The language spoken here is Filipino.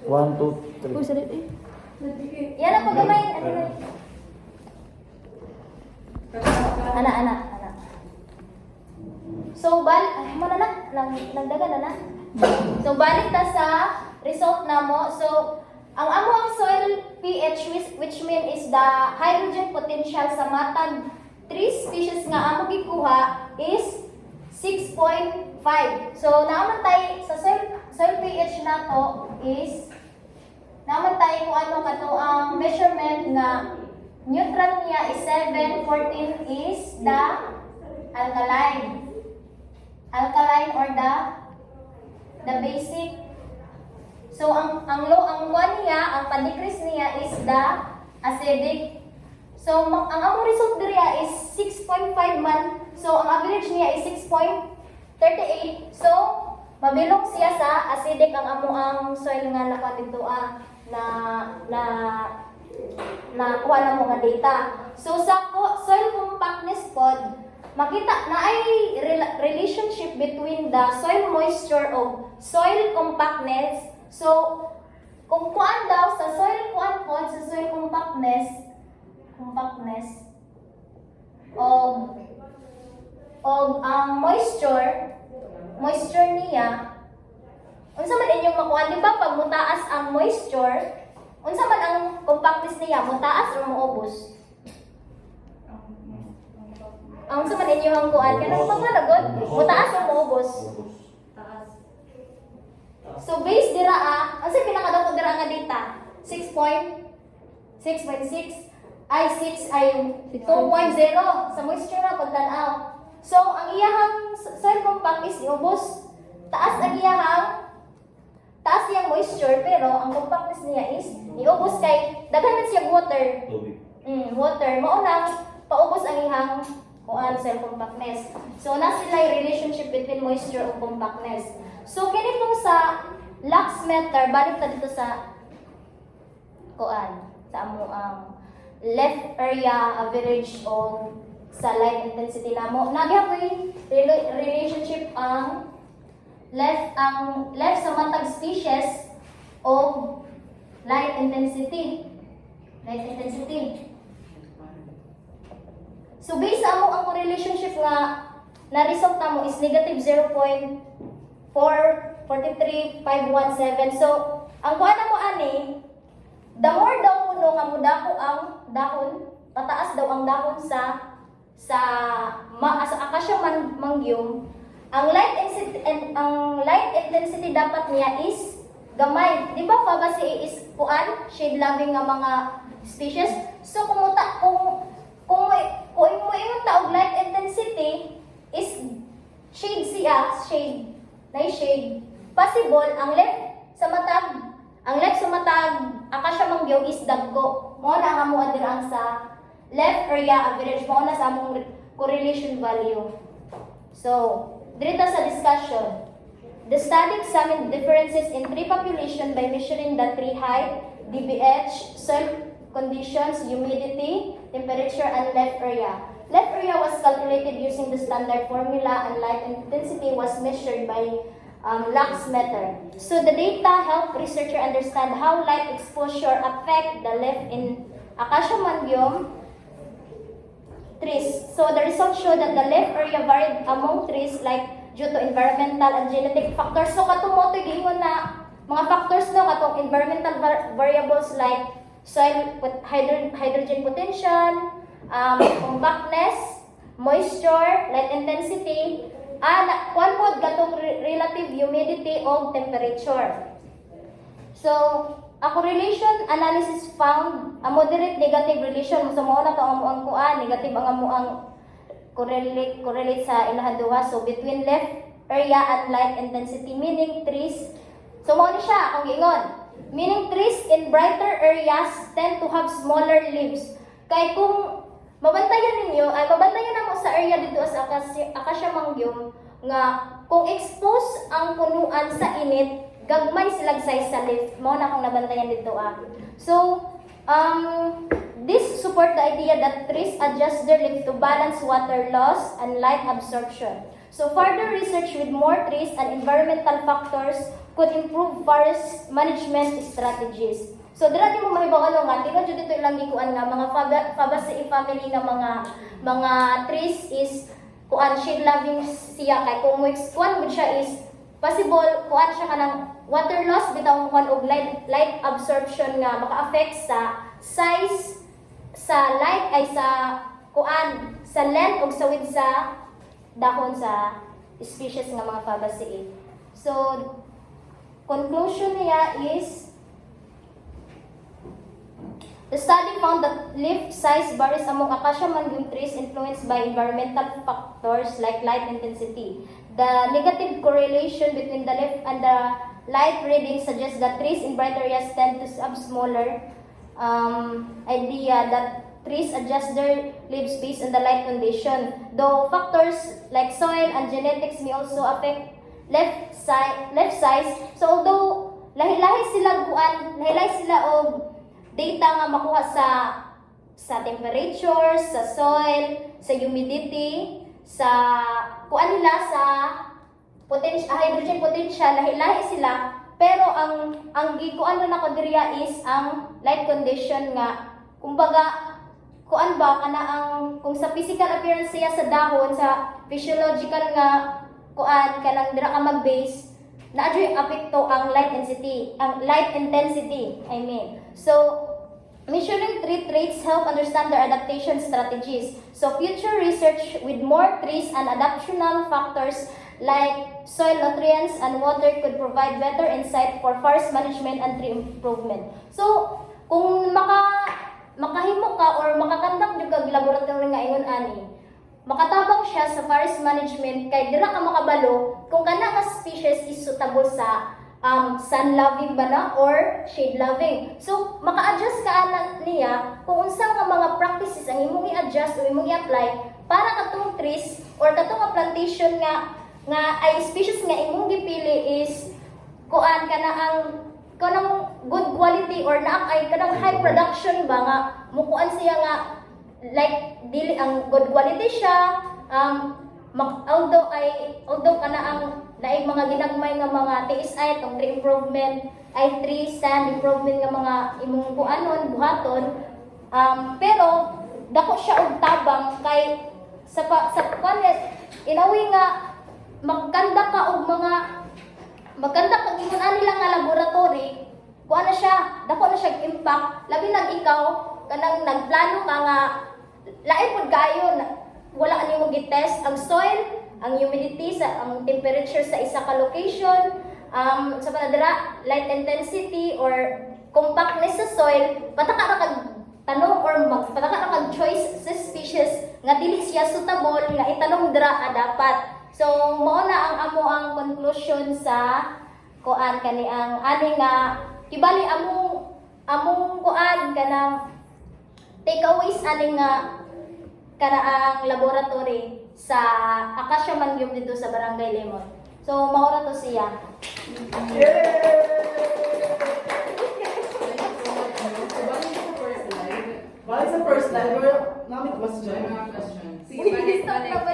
1, 2, 3. Uy, salit eh. Yan ang paggamay. Ana. So, ay mo na. Nagdaga na. So, balik ta sa result na mo. So, ang amo ang soil pH, which mean is the hydrogen potential sa matag 3 species nga amo gikuha is 6.5. So, naman tayo sa soil pH na to is naman tayo kung ano kato ang measurement nga neutral niya is 7, 14 is the alkaline. Alkaline or the basic. So ang one niya, ang pa-decrease niya is the acidic. So ang among result diriya is 6.5 man. So ang average niya is 6.38. So mabilog siya sa acidic ang amo ang soil nga nakuha dito na kuha na mo nga data. So sa soil compactness pod, makita na ay relationship between the soil moisture of soil compactness. So kung kuan daw sa soil pod sa soil compactness of ang moisture niya, unsa man inyong makuha, di ba pag mutaas ang moisture, unsa man ang compactness niya, mutaas o maubos? Ang unsa man inyong kuan, kanang pagmanagon, mutaas o maubos? So base dira unsa pinakadako dira nga data? 6.6 ay 6 ay 2.0 sa moisture na pagtan-aw. So ang iyahang soil compact is iubos. Taas yang moisture pero ang compactness niya is iubos kay daghan man siya water. Water mao nang paubos ang iyang kuan soil compactness. So na sila relationship between moisture ug compactness. So kini pong sa Lux meter balik ta dito sa kuan sa amo ang left area average o sa light intensity namo. Nagyapoy relationship ang left sa matag species of light intensity. So based sa amo ang relationship nga na result namo is negative 0.43517. So ang kuha namo ani, the more daw kuno nga mudako ang dahon, pataas daw ang dahon sa acacia mangyum, ang light intensity dapat niya is gamay. Di ba Fabaceae is kuan shade loving nga mga species? So kung mo ingon ta og light intensity is shade possible ang left sa matag acacia mangyum is dagko. Mo na nga mo adira sa left area average, mo na sa among correlation value. So dito sa discussion, the study examined differences in tree population by measuring the tree height, DBH, soil conditions, humidity, temperature, and left area. Left area was calculated using the standard formula and light intensity was measured by Lux meter. So the data help researcher understand how light exposure affect the leaf in acacia mangyum trees. So the results show that the leaf area varied among trees like due to environmental and genetic factors. So katong mo gingon na mga factors no katong environmental variables like soil hydrogen potential, compactness, moisture, light intensity, one pod katong relative humidity o temperature. So a correlation analysis found a moderate negative relation. So mao na to ang kuan negative ang ang correlate sa ilahan duha. So between left area and light intensity, meaning trees. So mao ni siya akong giingon. Meaning trees in brighter areas tend to have smaller leaves. Kay kung mabantayan namo sa area dito sa acacia mangyum nga kung expose ang punuan sa init, gagmay silang size sa leaf. Mao na akong nabantayan dito So this support the idea that trees adjust their leaf to balance water loss and light absorption. So further research with more trees and environmental factors could improve forest management strategies. So dira di mo mahibaw nga tino jud dito ilang gikuan nga mga Fabaceae family nga mga trees is kuan shade loving siya kay kung kuan gud siya is possible kuan siya kanang water loss bitaw kuan og light absorption nga maka-affect sa size sa light ay sa kuan sa length ug sa width sa dahon sa species nga mga Fabaceae. So conclusion niya is the study found that leaf size varies among acacia mangrove trees influenced by environmental factors like light intensity. The negative correlation between the leaf and the light reading suggests that trees in bright areas tend to have smaller idea that trees adjust their leaves based on the light condition. Though factors like soil and genetics may also affect left size. So although lahi-lahi sila og data nga makuha sa temperature, sa soil, sa humidity, sa kuan nila sa hydrogen potential, lahi-lahi sila. Pero ang gikuan na ko diriya is ang light condition nga kumbaga kuan ba kana ang kung sa physical appearance siya sa dahon sa physiological nga kuan kanang dira ka mag-base na adyo apekto ang light intensity I mean. So measuring tree traits help understand their adaptation strategies. So future research with more trees and adaptational factors like soil nutrients and water could provide better insight for forest management and tree improvement. So kung makahimo ka or makakandak jud kag laboratory nga ingon ani, makatabang siya sa forest management kay dira ka makabalo kung kana ka species is suitable sa sun loving ba na or shade loving. So maka-adjust ka niya kung unsa nga mga practices ang imong i-adjust o imong i-apply para katong trees or katong nga plantation nga ay species nga imong gipili is kuan kanang good quality or naa ay kanang high production ba nga mukuan siya nga like dili ang good quality siya although kana ang naig mga ginagmay nga mga TSI tong tree improvement ay tree stand improvement nga mga imong kuanon buhaton pero dako siya og tabang kay sa inawi nga magkanda ka og magkanda kag ingon ani lang nga laboratory kuan na siya dako na siya impact labi nag ikaw kanang nagplano ka nga lain pud kayo wala ani mo gitest ang soil, ang humidity ang temperature sa isa ka location, sa panadira light intensity or compactness sa soil, pataka ra kag tanong or pataka ra kag choice sa species nga dili siya suitable nga itanong dira dapat. So mao na ang conclusion sa kuan kani ang ani nga kibali among kuan kanang takeaways ani nga kanaang laboratory sa Acacia Mangrove dito sa Barangay Lemon. So, maura to siya. Balik sa first slide, namin question. Sige, stop na ba